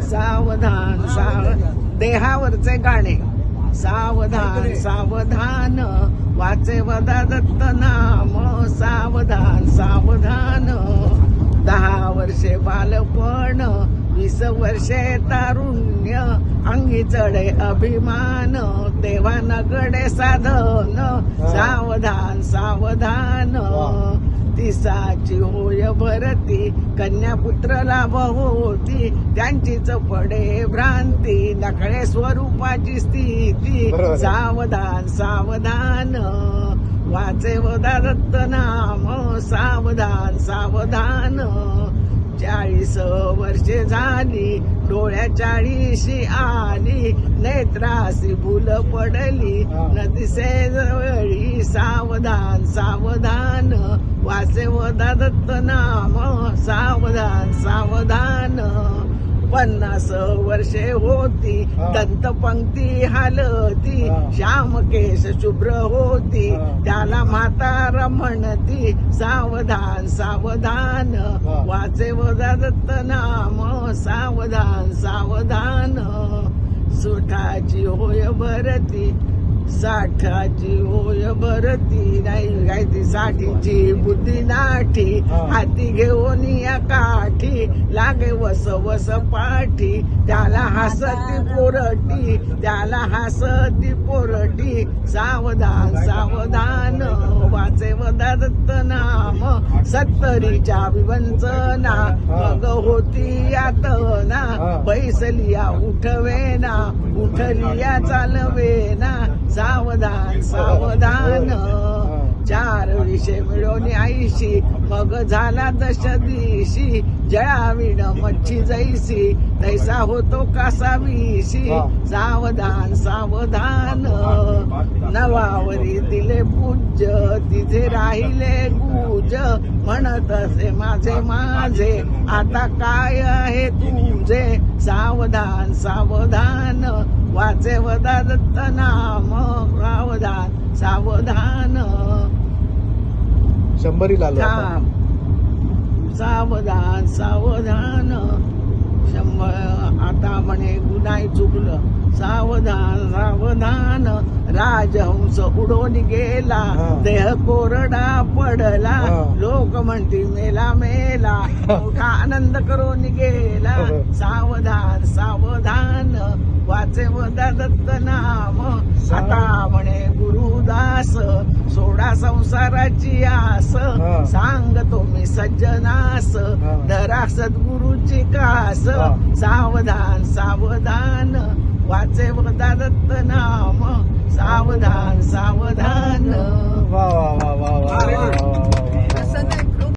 सावधान देहावरचे गाणे. सावधान सावधान वाचे वदा दत्त नाम. सावधान सावधान 10 वर्षे बालपण 20 वर्षे तारुण्य अंगी चढे अभिमान तेव्हा नगडे साधन. सावधान सावधान 30ची होय भरती कन्यापुत्र लाभ होती त्यांचीच पडे भ्रांती नकळे स्वरूपाची स्थिती. सावधान सावधान वाचे वदा दत्त नाम. सावधान सावधान 40 वर्षे झाली डोळ्या 40 आली नेत्रासी भूल पडली न दिसे जवळी. सावधान सावधान वाचे वदा दत्त नाम. सावधान सावधान 50 वर्षे होती दंतपंक्ती हालती श्याम केश शुभ्र होती त्याला म्हातारा म्हणती. सावधान सावधान वाचे वदा दत्त नाम. सावधान सावधान 60ची होय भरती 60ची होय भरती नाही काय ती 60ची बुद्धी नाठी हाती घेऊन या काठी लागे वस वस पाठी त्याला हसती पोरटी त्याला हसती पोरटी. सावधान सावधान वाचे वदा दत्त नाम. 70च्या विवंचना मग होती यातना बैसलिया उठवेना उठलिया चालवेना. सावधान सावधान 4 विषय मिळवणे 80 मग झाला दश दिशी जळाविण मच्छी जैसी तैसा होतो कासा विशी. सावधान सावधान 9वावरी दिले पूज्य तिथे राहिले गुज म्हणत असे माझे माझे आता काय आहे तुझे. सावधान सावधान वाचे वदा दत्त नाम. सावधान सावधान 100 आलो थांब. सावधान सावधान 100 आता म्हणे गुन्हाही चुकलं. सावधान सावधान राजहंस उडून गेला देह कोरडा पडला लोक म्हणती मेला मेला मोठा आनंद करून गेला. सावधान सावधान वाचे वदा दत्त नाम. आता म्हणे गुरुदास सोडा संसाराची आस सांगतो मी सज्जनास धरा सद्गुरूची कास. सावधान सावधान वाचे वदा दत्त नाम. सावधान सावधान